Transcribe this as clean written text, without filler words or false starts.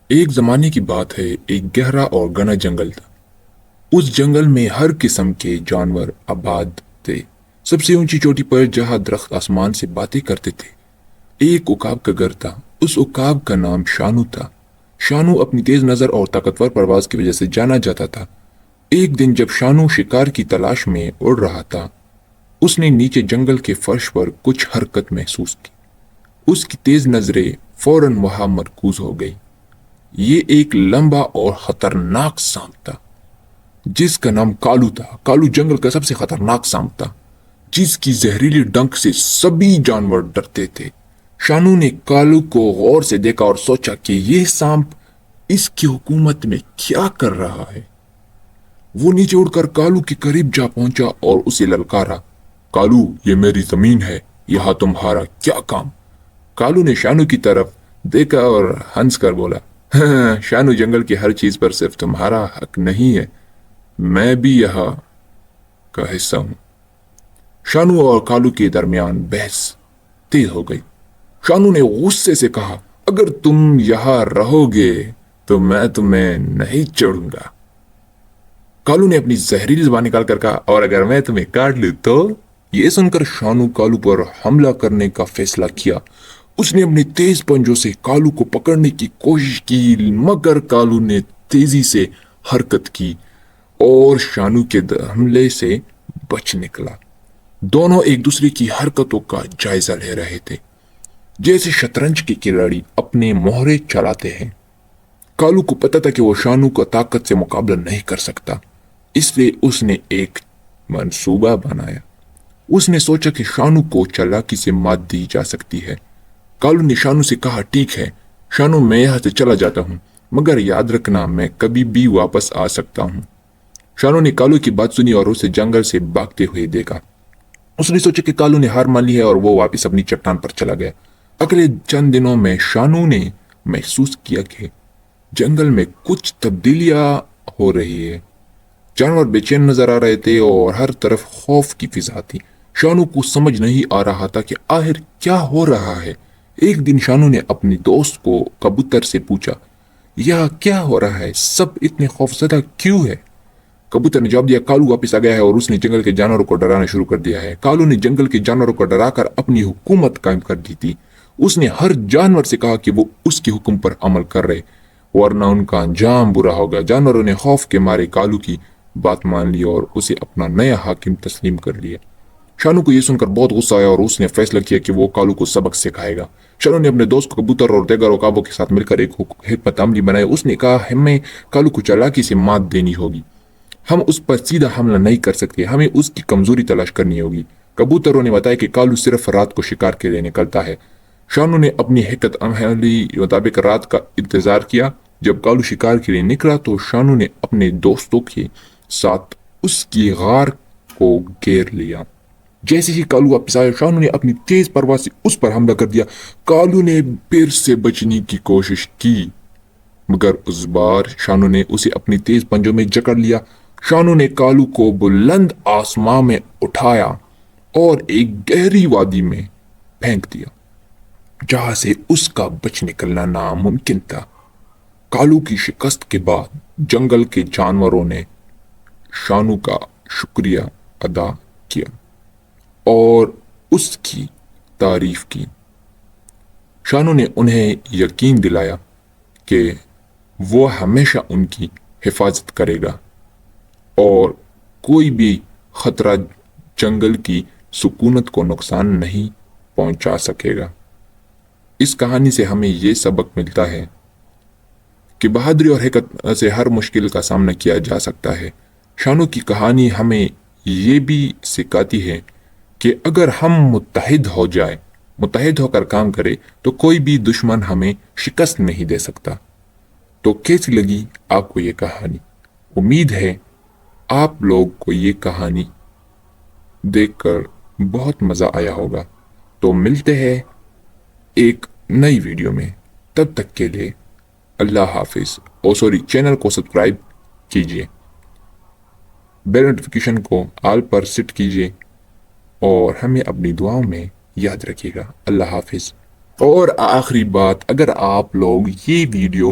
ایک زمانے کی بات ہے، ایک گہرا اور گھنا جنگل تھا۔ اس جنگل میں ہر قسم کے جانور آباد تھے۔ سب سے اونچی چوٹی پر جہاں درخت آسمان سے باتیں کرتے تھے، ایک عقاب کا گھر تھا۔ اس عقاب کا نام شانو تھا۔ شانو اپنی تیز نظر اور طاقتور پرواز کی وجہ سے جانا جاتا تھا۔ ایک دن جب شانو شکار کی تلاش میں اڑ رہا تھا، اس نے نیچے جنگل کے فرش پر کچھ حرکت محسوس کی۔ اس کی تیز نظریں فوراً وہاں مرکوز ہو گئی۔ یہ ایک لمبا اور خطرناک سانپ تھا جس کا نام کالو تھا۔ کالو جنگل کا سب سے خطرناک سانپ تھا جس کی زہریلی ڈنک سے سبھی جانور ڈرتے تھے۔ شانو نے کالو کو غور سے دیکھا اور سوچا کہ یہ سانپ اس کی حکومت میں کیا کر رہا ہے۔ وہ نیچے اڑ کر کالو کے قریب جا پہنچا اور اسے للکارا، کالو، یہ میری زمین ہے، یہاں تمہارا کیا کام؟ کالو نے شانو کی طرف دیکھا اور ہنس کر بولا، ہاں شانو، جنگل کی ہر چیز پر صرف تمہارا حق نہیں ہے، میں بھی یہاں کا حصہ ہوں۔ شانو اور کالو کے درمیان بحث تیز ہو گئی۔ شانو نے غصے سے کہا، اگر تم یہاں رہو گے تو میں تمہیں نہیں چھوڑوں گا۔ کالو نے اپنی زہریلی زبان نکال کر کہا، اور اگر میں تمہیں کاٹ لوں تو؟ یہ سن کر شانو کالو پر حملہ کرنے کا فیصلہ کیا۔ اس نے اپنے تیز پنجوں سے کالو کو پکڑنے کی کوشش کی، مگر کالو نے تیزی سے حرکت کی اور شانو کے حملے سے بچ نکلا۔ دونوں ایک دوسرے کی حرکتوں کا جائزہ لے رہے تھے، جیسے شطرنج کے کھلاڑی اپنے مہرے چلاتے ہیں۔ کالو کو پتا تھا کہ وہ شانو کا طاقت سے مقابلہ نہیں کر سکتا، اس لیے اس نے ایک منصوبہ بنایا۔ اس نے سوچا کہ شانو کو چالاکی سے مات دی جا سکتی ہے۔ کالو نے شانو سے کہا، ٹھیک ہے شانو، میں یہاں سے چلا جاتا ہوں، مگر یاد رکھنا میں کبھی بھی واپس آ سکتا ہوں۔ شانو نے کالو کی بات سنی اور اسے جنگل سے بھاگتے ہوئے دیکھا۔ اس نے سوچا کہ کالو نے ہار مان لی ہے اور وہ واپس اپنی چٹان پر چلا گیا۔ اگلے چند دنوں میں شانو نے محسوس کیا کہ جنگل میں کچھ تبدیلیاں ہو رہی ہے۔ جانور بے چین نظر آ رہے تھے اور ہر طرف خوف کی فضا تھی۔ شانو کو سمجھ نہیں آ رہا تھا کہ آخر کیا ہو رہا ہے۔ ایک دن شانو نے اپنی دوست کو کبوتر سے پوچھا، یہ کیا ہو رہا ہے؟ سب اتنے خوفزدہ کیوں ہے؟ کبوتر نے جواب دیا، کالو واپس آ گیا ہے اور اس نے جنگل کے جانوروں کو ڈرانا شروع کر دیا ہے۔ کالو نے جنگل کے جانوروں کو ڈرا کر اپنی حکومت قائم کر دی تھی۔ اس نے ہر جانور سے کہا کہ وہ اس کے حکم پر عمل کر رہے، ورنہ ان کا انجام برا ہوگا۔ جانوروں نے خوف کے مارے کالو کی بات مان لی اور اسے اپنا نیا حاکم تسلیم کر لیا۔ شانو کو یہ سن کر بہت غصہ آیا اور اس نے فیصلہ کیا کہ وہ کالو کو سبق سکھائے گا۔ شانو نے اپنے دوست کو کبوتر اور دیگر عقابوں کے ساتھ مل کر ایک حکمت عملی بنائی۔ اس نے کہا، ہمیں کالو کو چالاکی سے مات دینی ہوگی، ہم اس پر سیدھا حملہ نہیں کر سکتے، ہمیں اس کی کمزوری تلاش کرنی ہوگی۔ کبوتروں نے بتایا کہ کالو صرف رات کو شکار کے لیے نکلتا ہے۔ شانو نے اپنی حکمت عملی مطابق رات کا انتظار کیا۔ جب کالو شکار کے لیے نکلا تو شانو نے اپنے دوستوں کے ساتھ اس کی غار کو گھیر لیا۔ جیسے ہی کالو واپس آیا، شانو نے اپنی تیز پرواز سے اس پر حملہ کر دیا۔ کالو نے پھر سے بچنے کی کوشش کی، مگر اس بار شانو نے اسے اپنی تیز پنجوں میں جکڑ لیا۔ شانو نے کالو کو بلند آسمان میں اٹھایا اور ایک گہری وادی میں پھینک دیا، جہاں سے اس کا بچ نکلنا ناممکن تھا۔ کالو کی شکست کے بعد جنگل کے جانوروں نے شانو کا شکریہ ادا کیا اور اس کی تعریف کی۔ شانو نے انہیں یقین دلایا کہ وہ ہمیشہ ان کی حفاظت کرے گا اور کوئی بھی خطرہ جنگل کی سکونت کو نقصان نہیں پہنچا سکے گا۔ اس کہانی سے ہمیں یہ سبق ملتا ہے کہ بہادری اور حکمت سے ہر مشکل کا سامنا کیا جا سکتا ہے۔ شانو کی کہانی ہمیں یہ بھی سکھاتی ہے کہ اگر ہم متحد ہو کر کام کرے تو کوئی بھی دشمن ہمیں شکست نہیں دے سکتا۔ تو کیسی لگی آپ کو یہ کہانی؟ امید ہے آپ لوگ کو یہ کہانی دیکھ کر بہت مزہ آیا ہوگا۔ تو ملتے ہیں ایک نئی ویڈیو میں، تب تک کے لیے اللہ حافظ۔ چینل کو سبسکرائب کیجیے، بیل نوٹیفیکیشن کو آل پر سیٹ کیجیے اور ہمیں اپنی دعاؤں میں یاد رکھیے گا۔ اللہ حافظ۔ اور آخری بات، اگر آپ لوگ یہ ویڈیو